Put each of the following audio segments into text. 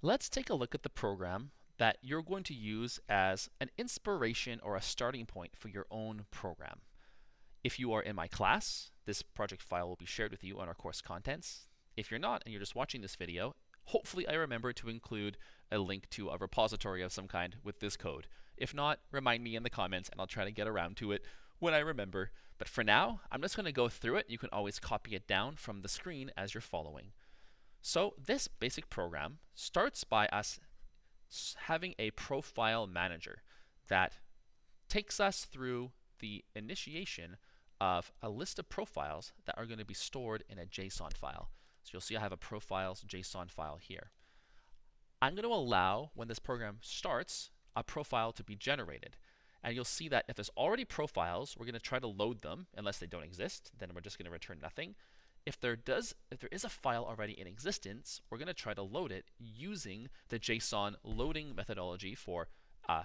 Let's take a look at the program that you're going to use as an inspiration or a starting point for your own program. If you are in my class, this project file will be shared with you on our course contents. If you're not and you're just watching this video, hopefully I remember to include a link to a repository of some kind with this code. If not, remind me in the comments and I'll try to get around to it when I remember. But for now, I'm just going to go through it. You can always copy it down from the screen as you're following. So this basic program starts by us having a profile manager that takes us through the initiation of a list of profiles that are going to be stored in a JSON file. So you'll see I have a profiles JSON file here. I'm going to allow, when this program starts, a profile to be generated. And you'll see that if there's already profiles, we're going to try to load them. Unless they don't exist, then we're just going to return nothing. If there is a file already in existence, we're going to try to load it using the JSON loading methodology for an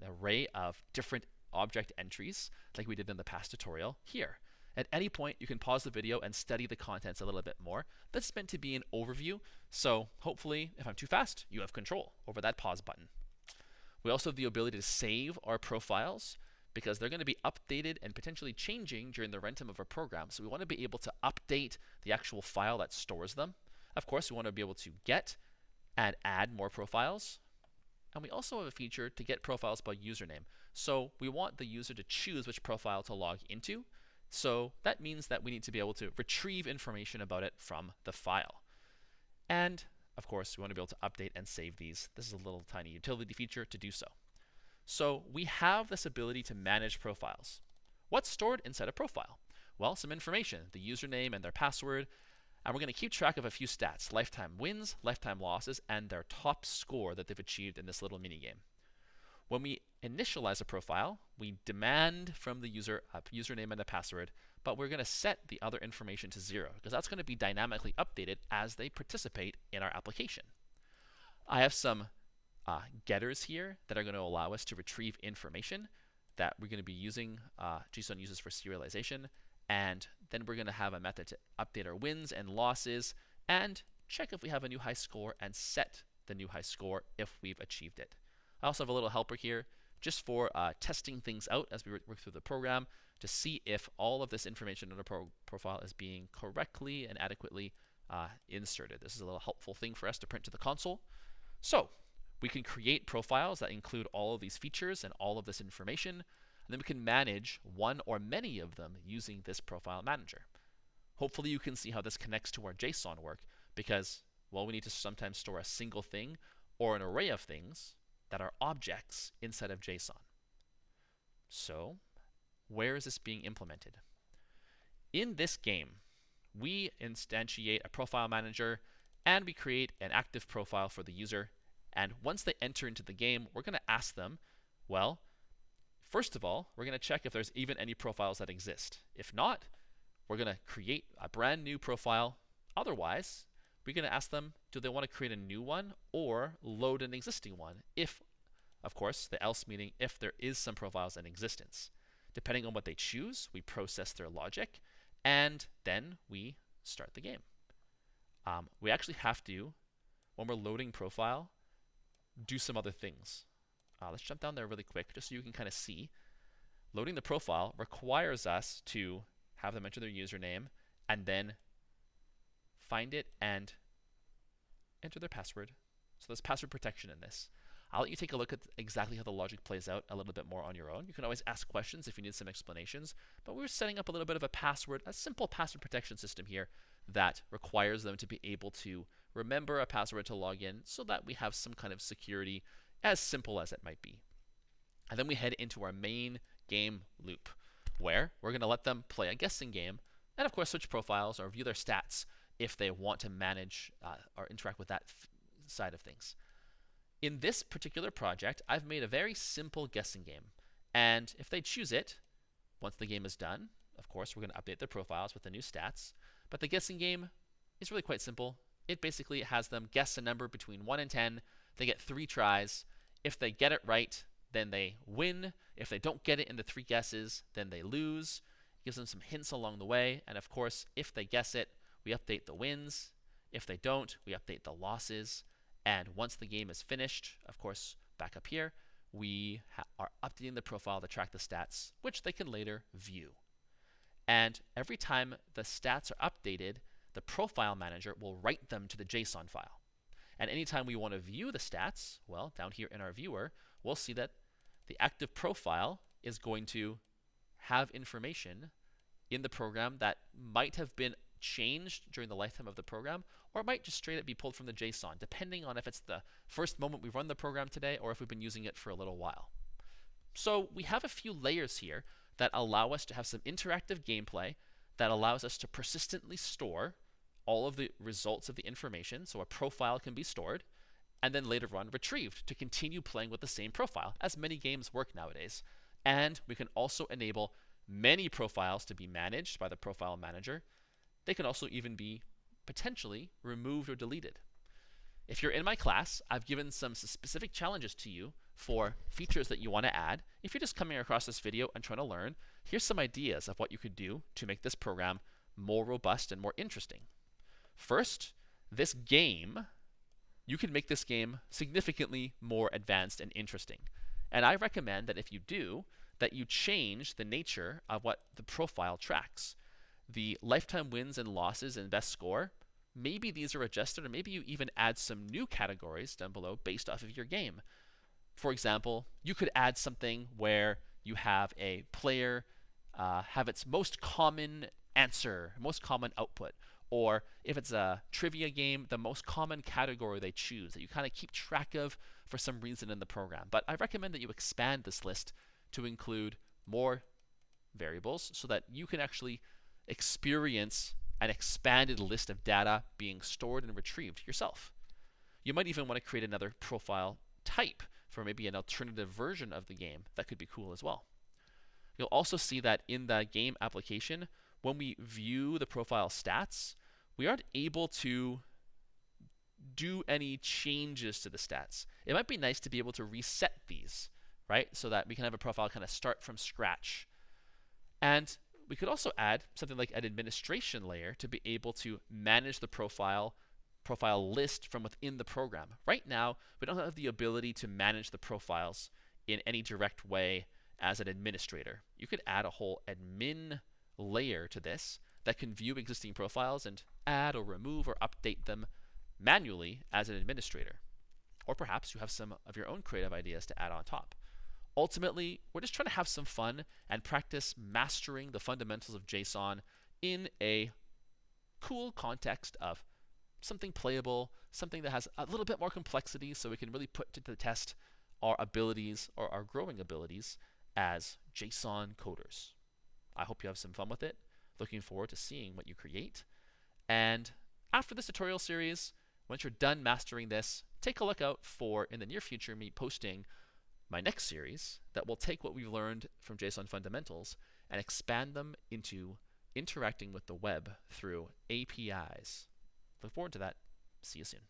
array of different object entries, like we did in the past tutorial here. At any point, you can pause the video and study the contents a little bit more. That's meant to be an overview, so hopefully, if I'm too fast, you have control over that pause button. We also have the ability to save our profiles, because they're going to be updated and potentially changing during the runtime of our program. So we want to be able to update the actual file that stores them. Of course, we want to be able to get and add more profiles. And we also have a feature to get profiles by username. So we want the user to choose which profile to log into. So that means that we need to be able to retrieve information about it from the file. And of course, we want to be able to update and save these. This is a little tiny utility feature to do so. So we have this ability to manage profiles. What's stored inside a profile? Well, some information, the username and their password, and we're going to keep track of a few stats: lifetime wins, lifetime losses, and their top score that they've achieved in this little minigame. When we initialize a profile, we demand from the user a username and a password, but we're going to set the other information to 0, because that's going to be dynamically updated as they participate in our application. I have some getters here that are going to allow us to retrieve information that we're going to be using. JSON uses for serialization, and then we're going to have a method to update our wins and losses and check if we have a new high score and set the new high score if we've achieved it. I also have a little helper here just for testing things out as we work through the program to see if all of this information in our profile is being correctly and adequately inserted. This is a little helpful thing for us to print to the console. So we can create profiles that include all of these features and all of this information, and then we can manage one or many of them using this profile manager. Hopefully you can see how this connects to our JSON work, because, well, we need to sometimes store a single thing or an array of things that are objects inside of JSON. So where is this being implemented? In this game, we instantiate a profile manager and we create an active profile for the user. And once they enter into the game, we're going to ask them, well, first of all, we're going to check if there's even any profiles that exist. If not, we're going to create a brand new profile. Otherwise, we're going to ask them, do they want to create a new one or load an existing one? If, of course, the else meaning if there is some profiles in existence. Depending on what they choose, we process their logic, and then we start the game. We actually have to, when we're loading profile, do some other things. Let's jump down there really quick just so you can kind of see. Loading the profile requires us to have them enter their username and then find it and enter their password. So there's password protection in this. I'll let you take a look at exactly how the logic plays out a little bit more on your own. You can always ask questions if you need some explanations, but we're setting up a little bit of a simple password protection system here that requires them to be able to remember a password to log in so that we have some kind of security, as simple as it might be. And then we head into our main game loop, where we're going to let them play a guessing game and, of course, switch profiles or view their stats if they want to manage or interact with that side of things. In this particular project, I've made a very simple guessing game. And if they choose it, once the game is done, of course, we're going to update their profiles with the new stats. But the guessing game is really quite simple. It basically has them guess a number between 1 and 10. They get 3 tries. If they get it right, then they win. If they don't get it in the 3 guesses, then they lose. It gives them some hints along the way. And of course, if they guess it, we update the wins. If they don't, we update the losses. And once the game is finished, of course, back up here, we are updating the profile to track the stats, which they can later view. And every time the stats are updated, the profile manager will write them to the JSON file. And anytime we want to view the stats, well, down here in our viewer, we'll see that the active profile is going to have information in the program that might have been changed during the lifetime of the program, or it might just straight up be pulled from the JSON, depending on if it's the first moment we run the program today or if we've been using it for a little while. So we have a few layers here that allow us to have some interactive gameplay that allows us to persistently store all of the results of the information, so a profile can be stored, and then later on retrieved to continue playing with the same profile, as many games work nowadays. And we can also enable many profiles to be managed by the profile manager. They can also even be potentially removed or deleted. If you're in my class, I've given some specific challenges to you for features that you want to add. If you're just coming across this video and trying to learn, here's some ideas of what you could do to make this program more robust and more interesting. First, this game, you can make this game significantly more advanced and interesting. And I recommend that if you do, that you change the nature of what the profile tracks. The lifetime wins and losses and best score, maybe these are adjusted, or maybe you even add some new categories down below based off of your game. For example, you could add something where you have a player have its most common answer, most common output. Or if it's a trivia game, the most common category they choose that you kind of keep track of for some reason in the program. But I recommend that you expand this list to include more variables so that you can actually experience an expanded list of data being stored and retrieved yourself. You might even want to create another profile type for maybe an alternative version of the game. That could be cool as well. You'll also see that in the game application, when we view the profile stats, we aren't able to do any changes to the stats. It might be nice to be able to reset these, right? So that we can have a profile kind of start from scratch. And we could also add something like an administration layer to be able to manage the profile list from within the program. Right now, we don't have the ability to manage the profiles in any direct way as an administrator. You could add a whole admin layer to this that can view existing profiles and add or remove or update them manually as an administrator. Or perhaps you have some of your own creative ideas to add on top. Ultimately, we're just trying to have some fun and practice mastering the fundamentals of JSON in a cool context of something playable, something that has a little bit more complexity so we can really put to the test our abilities or our growing abilities as JSON coders. I hope you have some fun with it. Looking forward to seeing what you create. And after this tutorial series, once you're done mastering this, take a look out for, in the near future, me posting my next series that will take what we've learned from JSON fundamentals and expand them into interacting with the web through APIs. Look forward to that. See you soon.